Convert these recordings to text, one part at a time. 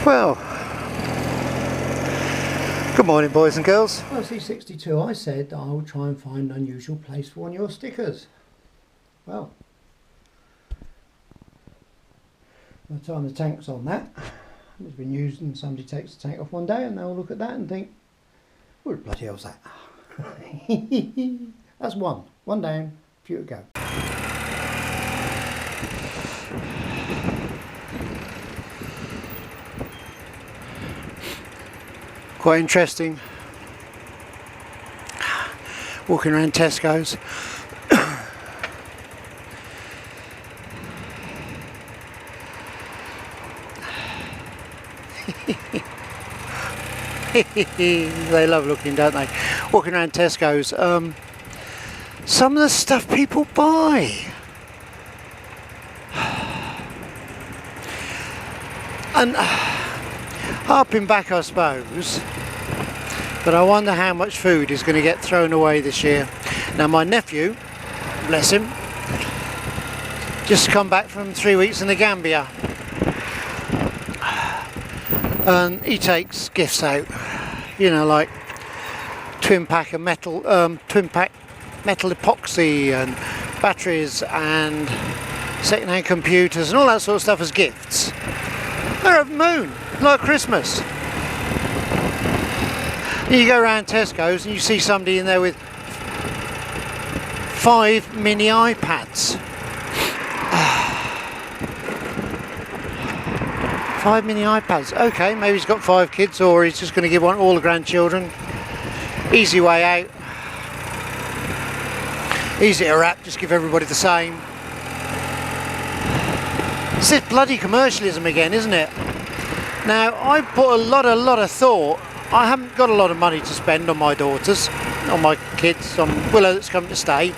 Well, good morning boys and girls. Well, C62, I said I will try and find an unusual place for one of your stickers. Well, by the time the tank's on that, it's been used and somebody takes the tank off one day and they'll look at that and think, what the bloody hell's that? That's one down, few to go. Quite interesting. Walking around Tesco's. They love looking, don't they? Walking around Tesco's. Some of the stuff people buy. And harping back, I suppose, but I wonder how much food is going to get thrown away this year. Now my nephew, bless him, just come back from 3 weeks in the Gambia, and he takes gifts out, you know, like twin pack metal epoxy and batteries and second-hand computers and all that sort of stuff as gifts. They're over the moon, like Christmas. You go around Tesco's and you see somebody in there with 5 mini iPads. 5 mini iPads. Okay, maybe he's got 5 kids, or he's just going to give one to all the grandchildren. Easy way out. Easy to wrap, just give everybody the same. It's this bloody commercialism again, isn't it? Now, I put a lot of thought. I haven't got a lot of money to spend on my daughters, on my kids, on Willow that's come to stay.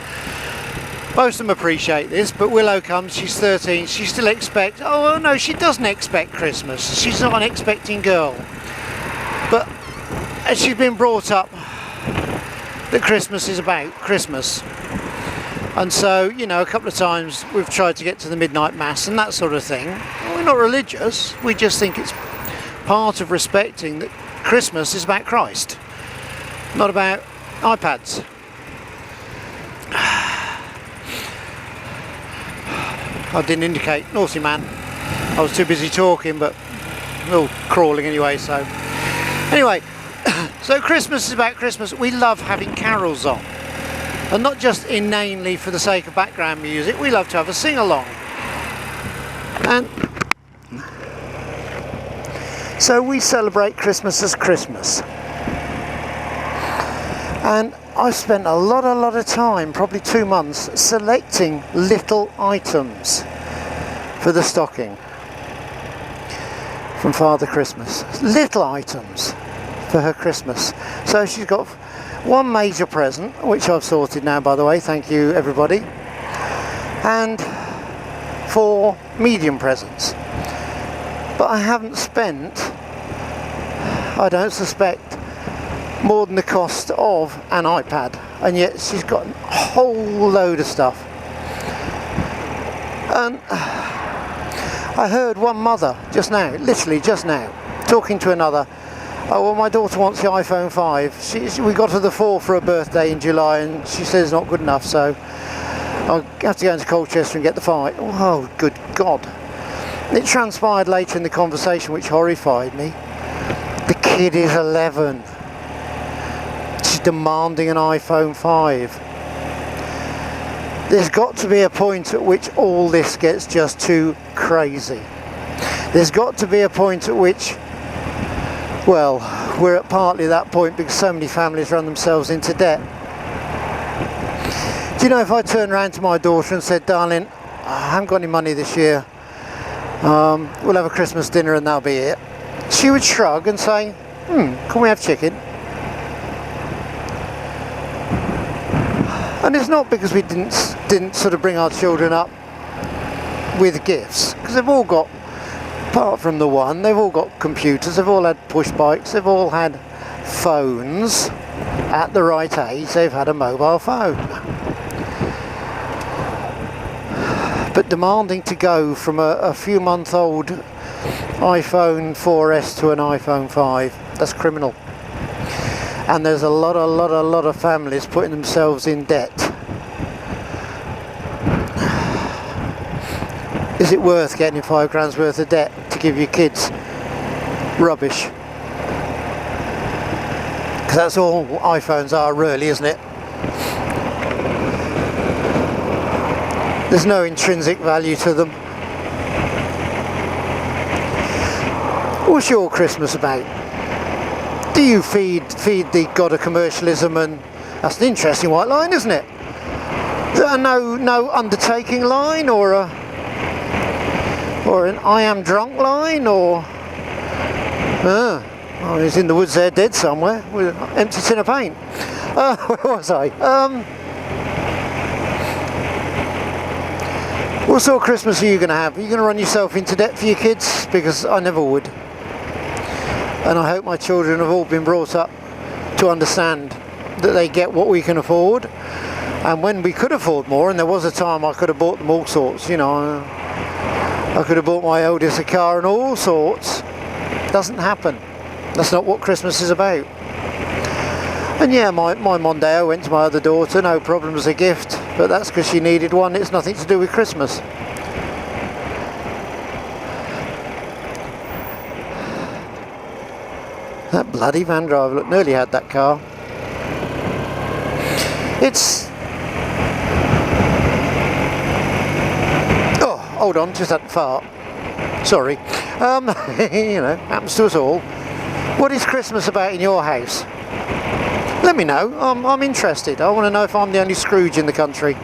Most of them appreciate this, but Willow comes, she's 13, she still expects, oh no, she doesn't expect Christmas. She's not an expecting girl. But she's been brought up that Christmas is about Christmas. And so, you know, a couple of times we've tried to get to the midnight mass and that sort of thing. We're not religious, we just think it's part of respecting that Christmas is about Christ, not about iPads. I didn't indicate, naughty man. I was too busy talking, but all crawling anyway, so. Anyway, so Christmas is about Christmas. We love having carols on. And not just inanely for the sake of background music, we love to have a sing-along. And so we celebrate Christmas as Christmas. And I've spent a lot of time, probably 2 months, selecting little items for the stocking from Father Christmas. Little items for her Christmas. So she's got one major present, which I've sorted now, by the way, thank you everybody, and 4 medium presents. But I haven't spent, I don't suspect, more than the cost of an iPad, and yet she's got a whole load of stuff. And I heard one mother just now, literally just now, talking to another. Oh, well, my daughter wants the iPhone 5. We got her the 4 for her birthday in July, and she says it's not good enough, so I'll have to go into Colchester and get the 5. Oh, good God. It transpired later in the conversation, which horrified me. The kid is 11. She's demanding an iPhone 5. There's got to be a point at which all this gets just too crazy. There's got to be a point at which, well, we're at partly that point because so many families run themselves into debt. Do you know, if I turned around to my daughter and said, darling, I haven't got any money this year, we'll have a Christmas dinner and that'll be it, she would shrug and say, can we have chicken? And it's not because we didn't sort of bring our children up with gifts, because they've all got, apart from the one, they've all got computers, they've all had push bikes, they've all had phones. At the right age, they've had a mobile phone. But demanding to go from a few month old iPhone 4S to an iPhone 5. That's criminal. And there's a lot of families putting themselves in debt. Is it worth getting 5 grand's worth of debt to give your kids rubbish? Because that's all iPhones are really, isn't it? There's no intrinsic value to them. What's your Christmas about? Do you feed the god of commercialism? And that's an interesting white line, isn't it? Is there no undertaking line, or an I am drunk line, or oh, he's in the woods there, dead somewhere with an empty tin of paint. Where was I? What sort of Christmas are you going to have? Are you going to run yourself into debt for your kids? Because I never would. And I hope my children have all been brought up to understand that they get what we can afford. And when we could afford more, and there was a time I could have bought them all sorts, you know. I could have bought my eldest a car and all sorts. Doesn't happen. That's not what Christmas is about. And yeah, my Mondeo went to my other daughter, no problem as a gift, but that's because she needed one. It's nothing to do with Christmas. That bloody van driver, look, nearly had that car. It's... Oh, hold on, just had to fart. Sorry. You know, happens to us all. What is Christmas about in your house? Let me know. I'm interested. I want to know if I'm the only Scrooge in the country.